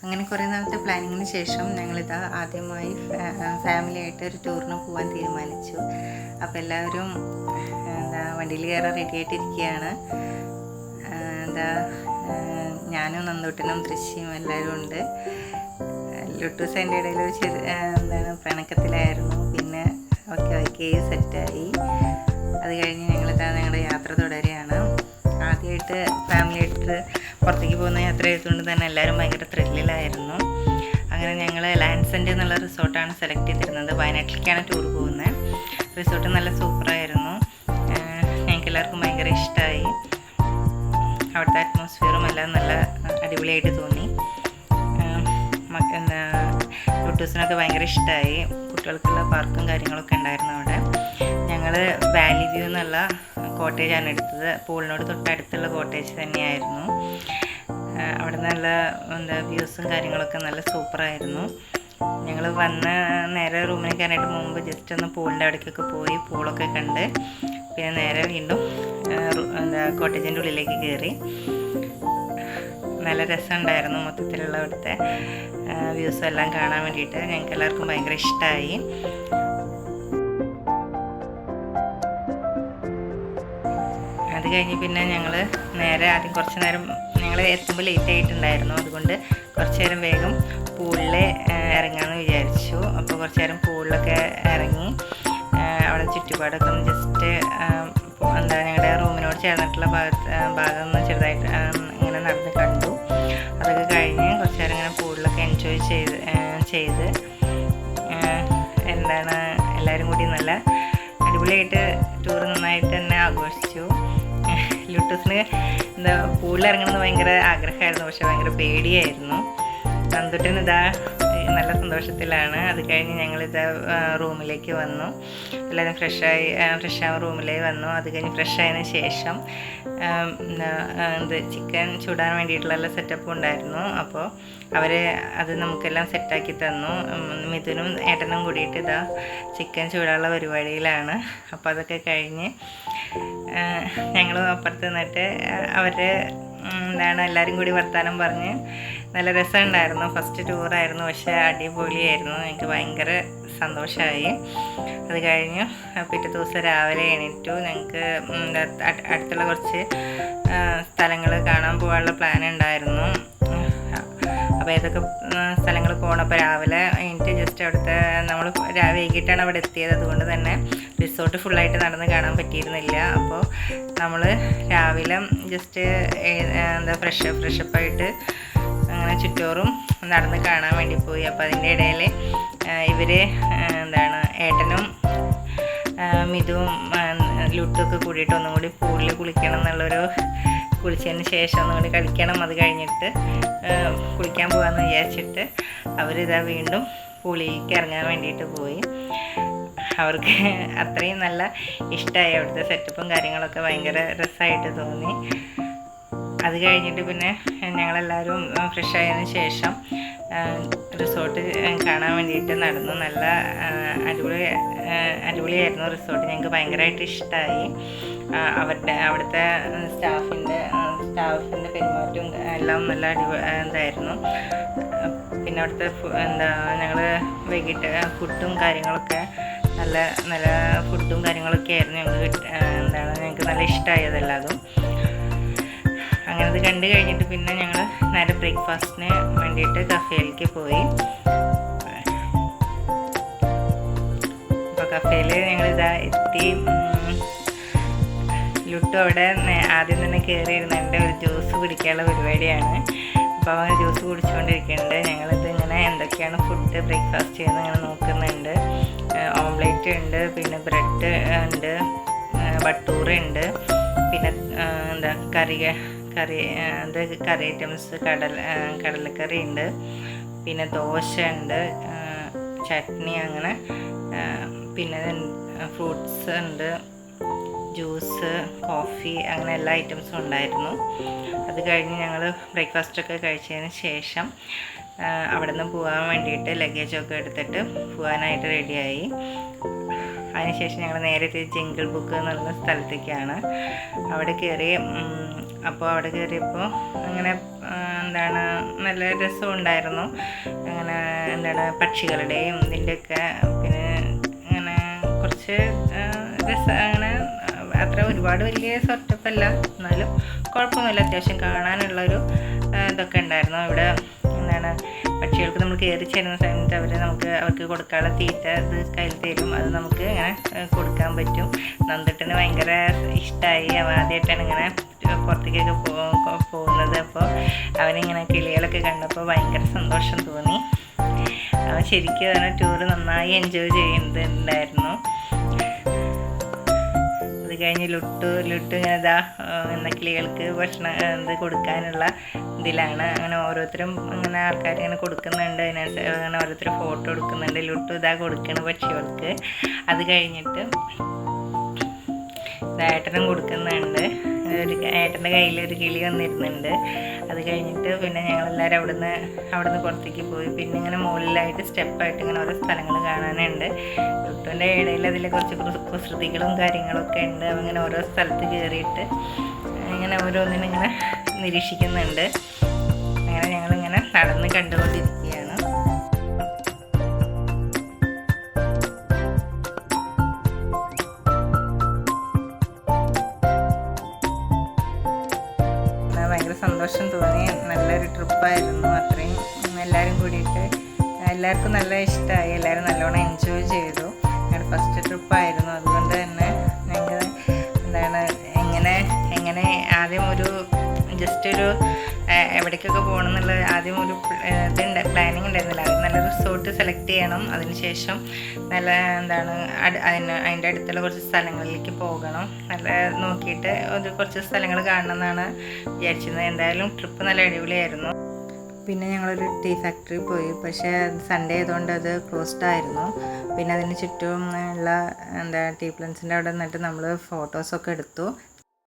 അങ്ങനെ കുറേ നാളത്തെ പ്ലാനിങ്ങിന് ശേഷം ഞങ്ങളിതാ ആദ്യമായി ഫാമിലിയായിട്ട് ഒരു ടൂറിന് പോകാൻ തീരുമാനിച്ചു. അപ്പോൾ എല്ലാവരും വണ്ടിയിൽ കയറാൻ റെഡി ആയിട്ടിരിക്കുകയാണ്. ഞാനും നന്ദൂട്ടനും ദൃശ്യവും എല്ലാവരും ഉണ്ട്. ലുട്ടൂസ് എൻ്റെ ഇടയിൽ ഒരു പിണക്കത്തിലായിരുന്നു. പിന്നെ ഓക്കെ സെറ്റായി. അത് കഴിഞ്ഞ് ഞങ്ങളുടെ യാത്ര തുടരുകയാണ്. ആദ്യമായിട്ട് ഫാമിലിയായിട്ട് പുറത്തേക്ക് പോകുന്ന യാത്ര ആയതുകൊണ്ട് തന്നെ എല്ലാവരും ഭയങ്കര ത്രില്ലിലായിരുന്നു. അങ്ങനെ ഞങ്ങൾ ലാൻസെൻ്റ് എന്നുള്ള റിസോർട്ടാണ് സെലക്ട് ചെയ്തിരുന്നത്. വയനാട്ടിലേക്കാണ് ടൂർ പോകുന്നത്. റിസോർട്ട് നല്ല സൂപ്പറായിരുന്നു. ഞങ്ങൾക്ക് എല്ലാവർക്കും ഭയങ്കര ഇഷ്ടമായി. അവിടുത്തെ അറ്റ്മോസ്ഫിയറും എല്ലാം നല്ല അടിപൊളിയായിട്ട് തോന്നി. ലുട്ടൂസിനൊക്കെ ഭയങ്കര ഇഷ്ടമായി. കുട്ടികൾക്കുള്ള പാർക്കും കാര്യങ്ങളൊക്കെ ഉണ്ടായിരുന്നു അവിടെ. ഞങ്ങൾ വാലി വ്യൂ എന്നുള്ള കോട്ടേജാണ് എടുത്തത്. പൂളിനോട് തൊട്ടടുത്തുള്ള കോട്ടേജ് തന്നെയായിരുന്നു. അവിടെ നല്ല വ്യൂസും കാര്യങ്ങളൊക്കെ നല്ല സൂപ്പറായിരുന്നു. ഞങ്ങൾ വന്ന് നേരെ റൂമിൽ കയറാനായിട്ട് മുമ്പ് ജസ്റ്റ് ഒന്ന് പൂളിൻ്റെ അവിടേക്കൊക്കെ പോയി പൂളൊക്കെ കണ്ട് പിന്നെ നേരെ വീണ്ടും കോട്ടേജിൻ്റെ ഉള്ളിലേക്ക് കയറി. നല്ല രസമുണ്ടായിരുന്നു. മൊത്തത്തിലുള്ള അവിടുത്തെ വ്യൂസും എല്ലാം കാണാൻ വേണ്ടിയിട്ട് ഞങ്ങൾക്ക് എല്ലാവർക്കും ഭയങ്കര ഇഷ്ടമായി. അത് കഴിഞ്ഞ് പിന്നെ ഞങ്ങൾ നേരെ ആദ്യം കുറച്ച് നേരം ഞങ്ങൾ എത്തുമ്പോൾ ലേറ്റ് ആയിട്ടുണ്ടായിരുന്നു. അതുകൊണ്ട് കുറച്ച് നേരം വേഗം പൂളിൽ ഇറങ്ങാമെന്ന് വിചാരിച്ചു. അപ്പോൾ കുറച്ച് നേരം പൂളിലൊക്കെ ഇറങ്ങി അവിടെ ചുറ്റുപാടൊക്കെ ഒന്ന് ജസ്റ്റ് ഞങ്ങളുടെ റൂമിനോട് ചേർന്നിട്ടുള്ള ഭാഗം ഒന്ന് ചെറുതായിട്ട് ഇങ്ങനെ നടന്ന് കണ്ടു. അതൊക്കെ കഴിഞ്ഞ് കുറച്ച് നേരം ഇങ്ങനെ പൂളിലൊക്കെ എൻജോയ് ചെയ്ത് എല്ലാവരും കൂടി നല്ല അടിപൊളിയായിട്ട് ടൂർ നന്നായിട്ട് തന്നെ ആഘോഷിച്ചു. ലുട്ടൂസിന് പൂളിലിറങ്ങണമെന്ന് ഭയങ്കര ആഗ്രഹമായിരുന്നു. പക്ഷെ ഭയങ്കര പേടിയായിരുന്നു. നന്ദൂട്ടന് നല്ല സന്തോഷത്തിലാണ്. അത് കഴിഞ്ഞ് ഞങ്ങളിത് റൂമിലേക്ക് വന്നു. എല്ലാവരും ഫ്രഷാവാൻ റൂമിലേക്ക് വന്നു. അത് കഴിഞ്ഞ് ഫ്രഷായതിനു ശേഷം ചിക്കൻ ചൂടാൻ വേണ്ടിയിട്ടുള്ള സെറ്റപ്പ് ഉണ്ടായിരുന്നു. അപ്പോൾ അവർ അത് നമുക്കെല്ലാം സെറ്റാക്കി തന്നു. മിഥുനും ഏട്ടനും കൂടിയിട്ട് ചിക്കൻ ചൂടാനുള്ള പരിപാടിയിലാണ്. അപ്പോൾ അതൊക്കെ കഴിഞ്ഞ് ഞങ്ങൾ അപ്പുറത്ത് നിന്നിട്ട് എല്ലാവരും കൂടി വർത്താനം പറഞ്ഞ് നല്ല രസമുണ്ടായിരുന്നു. ഫസ്റ്റ് ടൂറായിരുന്നു. പക്ഷേ അടിപൊളിയായിരുന്നു. എനിക്ക് ഭയങ്കര സന്തോഷമായി. അത് കഴിഞ്ഞു പിറ്റേ ദിവസം രാവിലെ എണീറ്റു. ഞങ്ങൾക്ക് അടുത്തുള്ള കുറച്ച് സ്ഥലങ്ങൾ കാണാൻ പോകാനുള്ള പ്ലാൻ ഉണ്ടായിരുന്നു. അപ്പോൾ ഏതൊക്കെ സ്ഥലങ്ങൾ പോകണം. അപ്പോൾ രാവിലെ എനിക്ക് ജസ്റ്റ് അവിടുത്തെ നമ്മൾ വൈകിട്ടാണ് അവിടെ എത്തിയത്. അതുകൊണ്ട് തന്നെ റിസോർട്ട് ഫുള്ളായിട്ട് നടന്ന് കാണാൻ പറ്റിയിരുന്നില്ല. അപ്പോൾ നമ്മൾ രാവിലെ ജസ്റ്റ് ഫ്രഷപ്പായിട്ട് അങ്ങനെ ചുറ്റോറും നടന്ന് കാണാൻ വേണ്ടി പോയി. അപ്പോൾ അതിൻ്റെ ഇടയിൽ ഇവർ ഏട്ടനും മിഥുവും ലുട്ടൊക്കെ കൂടിയിട്ട് ഒന്നും കൂടി പൂളിൽ കുളിക്കണം എന്നുള്ളൊരു കുളിച്ചതിന് ശേഷം ഒന്നും കൂടി കളിക്കണം. അത് കഴിഞ്ഞിട്ട് കുളിക്കാൻ പോകാമെന്ന് വിചാരിച്ചിട്ട് വീണ്ടും പൂളിലേക്ക് ഇറങ്ങാൻ വേണ്ടിയിട്ട് പോയി. അവർക്ക് അത്രയും നല്ല ഇഷ്ടമായി. അവിടുത്തെ സെറ്റപ്പും കാര്യങ്ങളൊക്കെ ഭയങ്കര രസമായിട്ട് തോന്നി. അത് കഴിഞ്ഞിട്ട് പിന്നെ ഞങ്ങളെല്ലാവരും ഫ്രഷായതിനു ശേഷം റിസോർട്ട് കാണാൻ വേണ്ടിയിട്ട് നടന്നു. നല്ല അടിപൊളിയായിരുന്നു റിസോർട്ട്. ഞങ്ങൾക്ക് ഭയങ്കരമായിട്ട് ഇഷ്ടമായി. അവിടുത്തെ സ്റ്റാഫിൻ്റെ പെരുമാറ്റവും എല്ലാം നല്ല ഇതായിരുന്നു. പിന്നെ അവിടുത്തെ ഞങ്ങൾ വൈകിട്ട് ഫുഡും കാര്യങ്ങളൊക്കെ നല്ല ഫുഡും കാര്യങ്ങളൊക്കെ ആയിരുന്നു ഞങ്ങൾക്ക് നല്ല ഇഷ്ടമായതെല്ലാതും. അങ്ങനെ അത് കണ്ടു കഴിഞ്ഞിട്ട് പിന്നെ ഞങ്ങൾ നേരെ ബ്രേക്ക്ഫാസ്റ്റിന് വേണ്ടിയിട്ട് കഫേയിലേക്ക് പോയി. അപ്പോൾ കഫേയിൽ ഞങ്ങളിതാ എത്തി. ലുട്ടു അവിടെ ആദ്യം തന്നെ കയറിയിരുന്നുണ്ട്. ഒരു ജ്യൂസ് കുടിക്കാനുള്ള പരിപാടിയാണ്. അപ്പോൾ അവൻ ജ്യൂസ് കുടിച്ചുകൊണ്ടിരിക്കുന്നുണ്ട്. ഞങ്ങളിത് ഇങ്ങനെ എന്തൊക്കെയാണ് ഫുഡ് ബ്രേക്ക്ഫാസ്റ്റ് ചെയ്യുന്നത് ഇങ്ങനെ നോക്കുന്നുണ്ട്. ഓംലെറ്റ് ഉണ്ട്, പിന്നെ ബ്രെഡ് ഉണ്ട്, ബട്ടൂര ഉണ്ട്, പിന്നെ കറി ഐറ്റംസ് കടലക്കറി ഉണ്ട്, പിന്നെ ദോശ ഉണ്ട്, ചട്നി, അങ്ങനെ പിന്നെ ഫ്രൂട്ട്സ് ഉണ്ട്, ജ്യൂസ്, കോഫി, അങ്ങനെ എല്ലാ ഐറ്റംസും ഉണ്ടായിരുന്നു. അത് കഴിഞ്ഞ് ഞങ്ങൾ ബ്രേക്ക്ഫാസ്റ്റൊക്കെ കഴിച്ചതിന് ശേഷം അവിടെ നിന്ന് പോകാൻ വേണ്ടിയിട്ട് ലഗേജൊക്കെ എടുത്തിട്ട് പോകാനായിട്ട് റെഡിയായി. അതിനുശേഷം ഞങ്ങൾ നേരെ ജംഗിൾ ബുക്ക് എന്ന് പറയുന്ന സ്ഥലത്തേക്കാണ്. അവിടെ കയറി അപ്പോൾ അവിടെ കയറിയപ്പോൾ അങ്ങനെ എന്താണ് നല്ല രസമുണ്ടായിരുന്നു. അങ്ങനെ എന്താണ് പക്ഷികളുടെയും ഇതിൻ്റെയൊക്കെ, പിന്നെ അങ്ങനെ കുറച്ച് അങ്ങനെ അത്ര ഒരുപാട് വലിയ സെറ്റപ്പല്ല, എന്നാലും കുഴപ്പമൊന്നുമില്ല. അത്യാവശ്യം കാണാനുള്ളൊരു ഇതൊക്കെ ഉണ്ടായിരുന്നു. ഇവിടെ എന്താണ് പക്ഷികൾക്ക് നമ്മൾ കയറി ചേരുന്ന സമയത്ത് അവർക്ക് കൊടുക്കാനുള്ള തീറ്റ ഇത് കയ്യിൽ തരും. അത് നമുക്ക് ഇങ്ങനെ കൊടുക്കാൻ പറ്റും. നന്ദിട്ടിന് ഭയങ്കര ഇഷ്ടമായി. അവൻ ആദ്യമായിട്ടാണ് ഇങ്ങനെ പുറത്തേക്കൊക്കെ പോകുന്നത്. അപ്പോൾ അവനിങ്ങനെ കിളികളൊക്കെ കണ്ടപ്പോൾ ഭയങ്കര സന്തോഷം തോന്നി. അവൻ ശരിക്കും അവനെ ടൂറ് നന്നായി എൻജോയ് ചെയ്യുന്നുണ്ടായിരുന്നു. അത് കഴിഞ്ഞ് ലുട്ട് ഇങ്ങനെ എന്ന കിളികൾക്ക് ഭക്ഷണം ഇത് കൊടുക്കാനുള്ള ഇതിലാണ്. അങ്ങനെ ഓരോരുത്തരും അങ്ങനെ ആൾക്കാർ ഇങ്ങനെ കൊടുക്കുന്നുണ്ട്. അതിനനുസരിച്ച് അങ്ങനെ ഓരോരുത്തർ ഫോട്ടോ എടുക്കുന്നുണ്ട്. ലുട്ട് കൊടുക്കണം പക്ഷികൾക്ക്. അത് കഴിഞ്ഞിട്ട് ഏട്ടനും കൊടുക്കുന്നുണ്ട്. ഏട്ടൻ്റെ കയ്യിലൊരു കിളി വന്നിരുന്നുണ്ട്. അത് കഴിഞ്ഞിട്ട് പിന്നെ ഞങ്ങളെല്ലാവരും അവിടുന്ന് പുറത്തേക്ക് പോയി. പിന്നെ ഇങ്ങനെ മുകളിലായിട്ട് സ്റ്റെപ്പായിട്ട് ഇങ്ങനെ ഓരോ സ്ഥലങ്ങൾ കാണാനുണ്ട്. ലുട്ടുവിൻ്റെ ഇടയിൽ അതിൽ കുറച്ച് കുസൃതികളും കാര്യങ്ങളൊക്കെ ഉണ്ട്. അങ്ങനെ ഓരോ സ്ഥലത്ത് കയറിയിട്ട് ഇങ്ങനെ ഓരോന്നിനിങ്ങനെ നിരീക്ഷിക്കുന്നുണ്ട്. അങ്ങനെ ഞങ്ങളിങ്ങനെ നടന്ന് കണ്ടുകൊണ്ടിരിക്കുകയാണ്. ഭയങ്കര സന്തോഷം തോന്നി. നല്ലൊരു ട്രിപ്പായിരുന്നു. അത്രയും എല്ലാവരും കൂടിയിട്ട് എല്ലാവർക്കും നല്ല ഇഷ്ടമായി. എല്ലാവരും നല്ലോണം എൻജോയ് ചെയ്തു. ഞങ്ങളുടെ ഫസ്റ്റ് ട്രിപ്പായിരുന്നു. അതുകൊണ്ട് തന്നെ ഞങ്ങൾ എന്താണ് എങ്ങനെ ആദ്യം ജസ്റ്റ് ഒരു എവിടേക്കൊക്കെ പോകണം എന്നുള്ള ആദ്യം ഒരു പ്ലാനിങ് ഉണ്ടായിരുന്നില്ല. അത് നല്ല റിസോർട്ട് സെലക്ട് ചെയ്യണം. അതിനുശേഷം നല്ല അതിൻ്റെ അടുത്തുള്ള കുറച്ച് സ്ഥലങ്ങളിലേക്ക് പോകണം. നല്ല നോക്കിയിട്ട് കുറച്ച് സ്ഥലങ്ങൾ കാണണം എന്നാണ് വിചാരിച്ചിരുന്നത്. എന്തായാലും ട്രിപ്പ് നല്ല അടിപൊളിയായിരുന്നു. പിന്നെ ഞങ്ങളൊരു ടീ ഫാക്ടറി പോയി. പക്ഷേ സൺഡേ ആയതുകൊണ്ട് അത് ക്ലോസ്ഡ് ആയിരുന്നു. പിന്നെ അതിന് ചുറ്റും ഉള്ള ടീ പ്ലാന്റ്സിൻ്റെ അവിടെ നിന്നിട്ട് നമ്മൾ ഫോട്ടോസൊക്കെ എടുത്തു.